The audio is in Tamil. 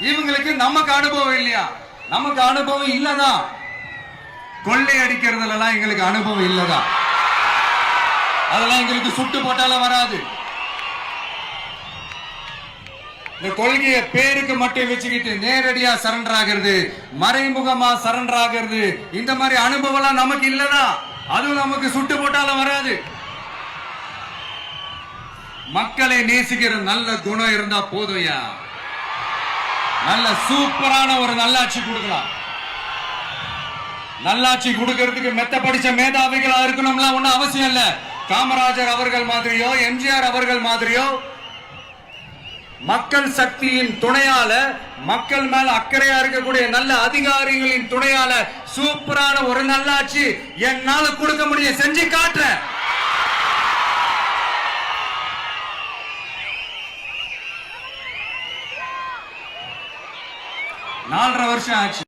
இவங்களுக்கு நமக்கு அனுபவம் இல்லையா? நமக்கு அனுபவம் இல்லதான். கொள்ளை அடிக்கிறதுல எல்லாம் எங்களுக்கு அனுபவம் இல்லதான். அதெல்லாம் எங்களுக்கு சுட்டு போட்டாலும் வராது. இந்த கொள்கையை பேருக்கு மட்டும் வச்சுக்கிட்டு நேரடியா சரண்டர் ஆகிறது, மறைமுகமா சரண்டர் ஆகிறது, இந்த மாதிரி அனுபவம் நமக்கு இல்லதா? அதுவும் நமக்கு சுட்டு போட்டாலும் வராது. மக்களை நேசிக்கிற நல்ல குணம் இருந்தா போதும்யா. நல்ல சூப்பரான ஒரு நல்லாட்சி கொடுக்கலாம். நல்லாட்சி கொடுக்கிறதுக்கு மெத்த படிச்ச மேதாவிகளா இருக்கணும்லாம் ஒன்னும் அவசியம் இல்ல. காமராஜர் அவர்கள் மாதிரியோ எம்ஜிஆர் அவர்கள் மாதிரியோ மக்கள் சக்தியின் துணையால, மக்கள் மேல அக்கறையா இருக்கக்கூடிய நல்ல அதிகாரிகளின் துணையால சூப்பரான ஒரு நல்லாட்சி என்னால கொடுக்க முடியும். செஞ்சு காட்டுறேன். 4.5 வருஷம் ஆச்சு.